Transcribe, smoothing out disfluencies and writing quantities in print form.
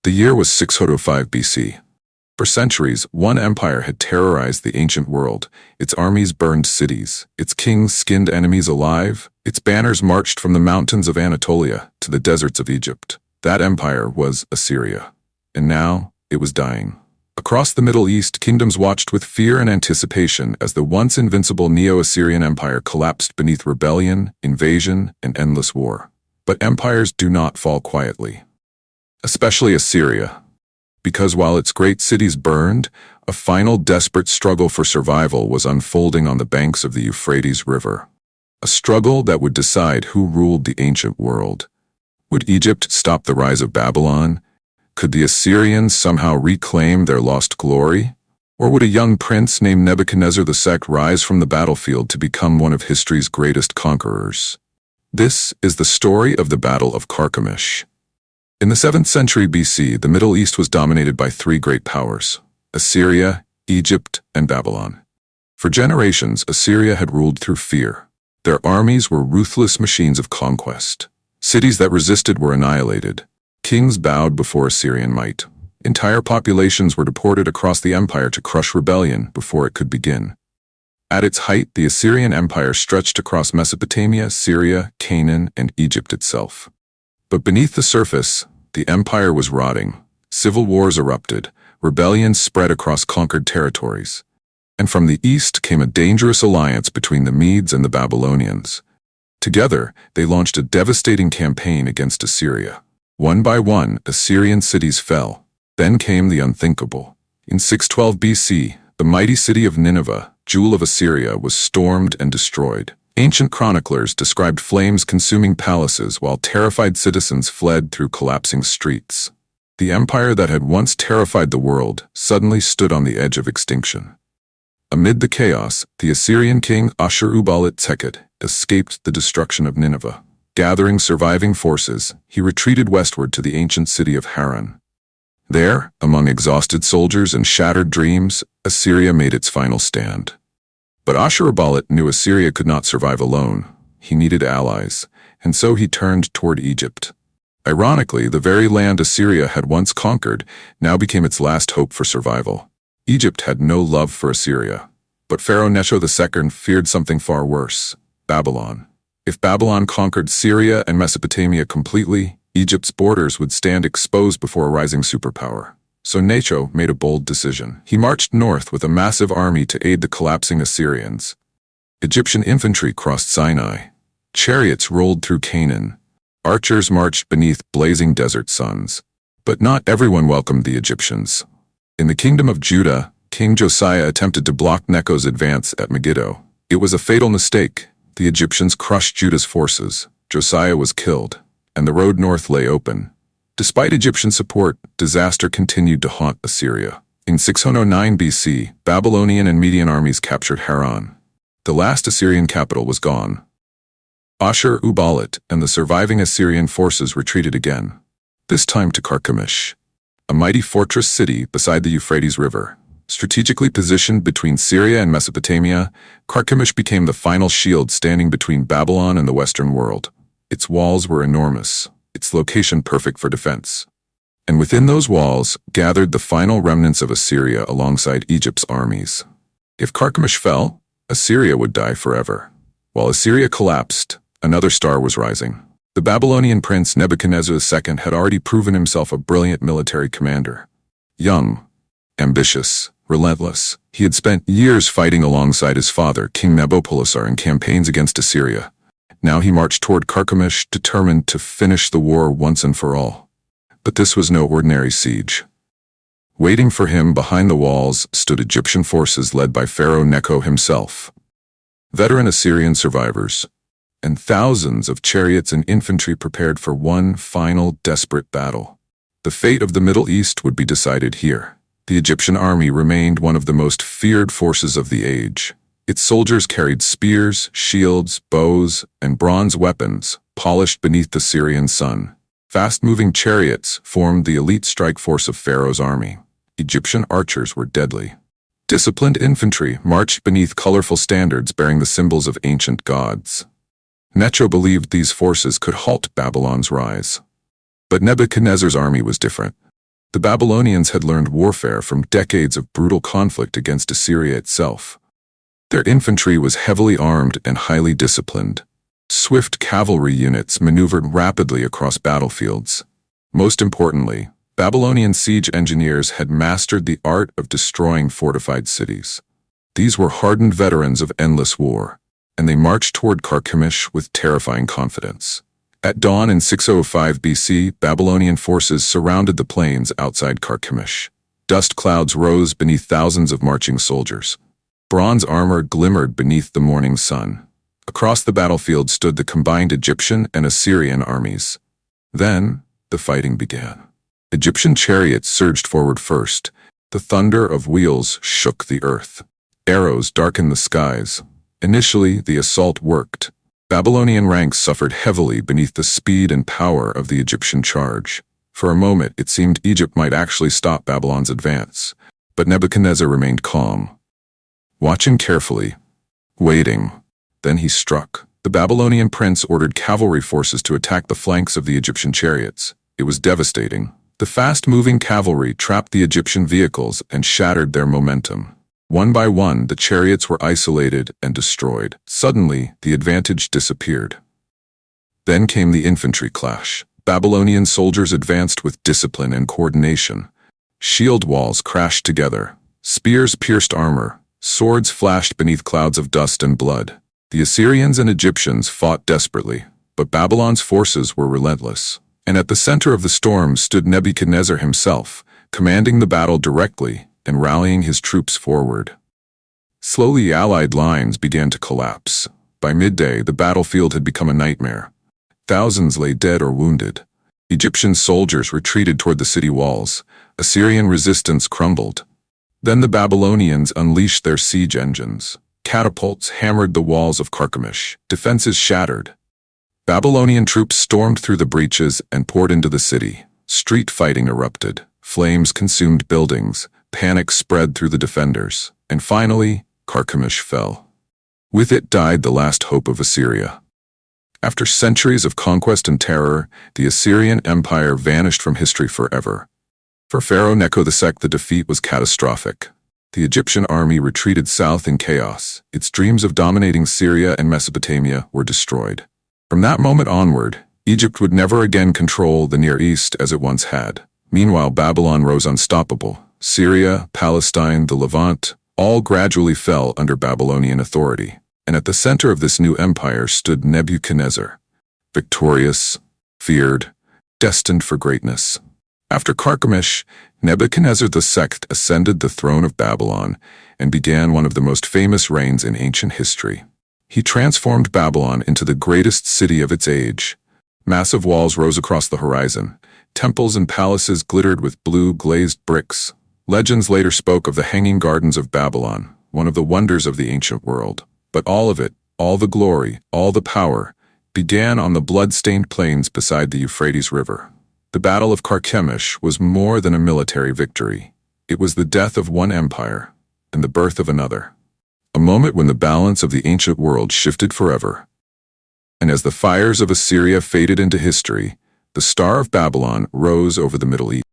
The year was 605 BC. For centuries, one empire had terrorized the ancient world. Its armies burned cities, its kings skinned enemies alive, its banners marched from the mountains of Anatolia to the deserts of Egypt. That empire was Assyria. And now, it was dying. Across the Middle East, kingdoms watched with fear and anticipation as the once invincible Neo-Assyrian Empire collapsed beneath rebellion, invasion, and endless war. But empires do not fall quietly. Especially Assyria. Because while its great cities burned, a final desperate struggle for survival was unfolding on the banks of the Euphrates River. A struggle that would decide who ruled the ancient world. Would Egypt stop the rise of Babylon? Could the Assyrians somehow reclaim their lost glory? Or would a young prince named Nebuchadnezzar II rise from the battlefield to become one of history's greatest conquerors? This is the story of the Battle of Carchemish. In the 7th century BC, the Middle East was dominated by three great powers: Assyria, Egypt, and Babylon. For generations, Assyria had ruled through fear. Their armies were ruthless machines of conquest. Cities that resisted were annihilated. Kings bowed before Assyrian might. Entire populations were deported across the empire to crush rebellion before it could begin. At its height, the Assyrian Empire stretched across Mesopotamia, Syria, Canaan, and Egypt itself. But beneath the surface, the empire was rotting. Civil wars erupted. Rebellions spread across conquered territories. And from the east came a dangerous alliance between the Medes and the Babylonians. Together, they launched a devastating campaign against Assyria. One by one, Assyrian cities fell. Then came the unthinkable. In 612 BC, the mighty city of Nineveh, jewel of Assyria, was stormed and destroyed. Ancient chroniclers described flames consuming palaces while terrified citizens fled through collapsing streets. The empire that had once terrified the world suddenly stood on the edge of extinction. Amid the chaos, the Assyrian king Ashur-uballit-sekhet escaped the destruction of Nineveh. Gathering surviving forces, he retreated westward to the ancient city of Haran. There, among exhausted soldiers and shattered dreams, Assyria made its final stand. But Ashur-uballit knew Assyria could not survive alone. He needed allies, and so he turned toward Egypt. Ironically, the very land Assyria had once conquered now became its last hope for survival. Egypt had no love for Assyria, but Pharaoh Necho II feared something far worse: Babylon. If Babylon conquered Syria and Mesopotamia completely, Egypt's borders would stand exposed before a rising superpower. So Necho made a bold decision. He marched north with a massive army to aid the collapsing Assyrians. Egyptian infantry crossed Sinai. Chariots rolled through Canaan. Archers marched beneath blazing desert suns. But not everyone welcomed the Egyptians. In the kingdom of Judah, King Josiah attempted to block Necho's advance at Megiddo. It was a fatal mistake. The Egyptians crushed Judah's forces. Josiah was killed, and the road north lay open. Despite Egyptian support, disaster continued to haunt Assyria. In 609 BC, Babylonian and Median armies captured Haran. The last Assyrian capital was gone. Ashur-uballit and the surviving Assyrian forces retreated again, this time to Carchemish, a mighty fortress city beside the Euphrates River. Strategically positioned between Syria and Mesopotamia, Carchemish became the final shield standing between Babylon and the Western world. Its walls were enormous, its location perfect for defense. And within those walls gathered the final remnants of Assyria alongside Egypt's armies. If Carchemish fell, Assyria would die forever. While Assyria collapsed, another star was rising. The Babylonian prince Nebuchadnezzar II had already proven himself a brilliant military commander. Young, ambitious, relentless, he had spent years fighting alongside his father, King Nabopolassar, in campaigns against Assyria. Now he marched toward Carchemish, determined to finish the war once and for all. But this was no ordinary siege. Waiting for him behind the walls stood Egyptian forces led by Pharaoh Necho himself, veteran Assyrian survivors, and thousands of chariots and infantry prepared for one final desperate battle. The fate of the Middle East would be decided here. The Egyptian army remained one of the most feared forces of the age. Its soldiers carried spears, shields, bows, and bronze weapons, polished beneath the Syrian sun. Fast-moving chariots formed the elite strike force of Pharaoh's army. Egyptian archers were deadly. Disciplined infantry marched beneath colorful standards bearing the symbols of ancient gods. Necho believed these forces could halt Babylon's rise. But Nebuchadnezzar's army was different. The Babylonians had learned warfare from decades of brutal conflict against Assyria itself. Their infantry was heavily armed and highly disciplined. Swift cavalry units maneuvered rapidly across battlefields. Most importantly, Babylonian siege engineers had mastered the art of destroying fortified cities. These were hardened veterans of endless war, and they marched toward Carchemish with terrifying confidence. At dawn in 605 BC, Babylonian forces surrounded the plains outside Carchemish. Dust clouds rose beneath thousands of marching soldiers. Bronze armor glimmered beneath the morning sun. Across the battlefield stood the combined Egyptian and Assyrian armies. Then, the fighting began. Egyptian chariots surged forward first. The thunder of wheels shook the earth. Arrows darkened the skies. Initially, the assault worked. Babylonian ranks suffered heavily beneath the speed and power of the Egyptian charge. For a moment, it seemed Egypt might actually stop Babylon's advance. But Nebuchadnezzar remained calm, watching carefully, waiting. Then he struck. The Babylonian prince ordered cavalry forces to attack the flanks of the Egyptian chariots. It was devastating. The fast-moving cavalry trapped the Egyptian vehicles and shattered their momentum. One by one, the chariots were isolated and destroyed. Suddenly, the advantage disappeared. Then came the infantry clash. Babylonian soldiers advanced with discipline and coordination. Shield walls crashed together. Spears pierced armor. Swords flashed beneath clouds of dust and blood. The Assyrians and Egyptians fought desperately, but Babylon's forces were relentless. And at the center of the storm stood Nebuchadnezzar himself, commanding the battle directly and rallying his troops forward. Slowly, Allied lines began to collapse. By midday, the battlefield had become a nightmare. Thousands lay dead or wounded. Egyptian soldiers retreated toward the city walls. Assyrian resistance crumbled. Then the Babylonians unleashed their siege engines. Catapults hammered the walls of Carchemish. Defenses shattered. Babylonian troops stormed through the breaches and poured into the city. Street fighting erupted. Flames consumed buildings. Panic spread through the defenders. And finally, Carchemish fell. With it died the last hope of Assyria. After centuries of conquest and terror, the Assyrian Empire vanished from history forever. For Pharaoh Necho II, the defeat was catastrophic. The Egyptian army retreated south in chaos. Its dreams of dominating Syria and Mesopotamia were destroyed. From that moment onward, Egypt would never again control the Near East as it once had. Meanwhile, Babylon rose unstoppable. Syria, Palestine, the Levant, all gradually fell under Babylonian authority. And at the center of this new empire stood Nebuchadnezzar, victorious, feared, destined for greatness. After Carchemish, Nebuchadnezzar II ascended the throne of Babylon and began one of the most famous reigns in ancient history. He transformed Babylon into the greatest city of its age. Massive walls rose across the horizon. Temples and palaces glittered with blue glazed bricks. Legends later spoke of the Hanging Gardens of Babylon, one of the wonders of the ancient world. But all of it, all the glory, all the power, began on the blood-stained plains beside the Euphrates River. The Battle of Carchemish was more than a military victory. It was the death of one empire and the birth of another. A moment when the balance of the ancient world shifted forever. And as the fires of Assyria faded into history, the star of Babylon rose over the Middle East.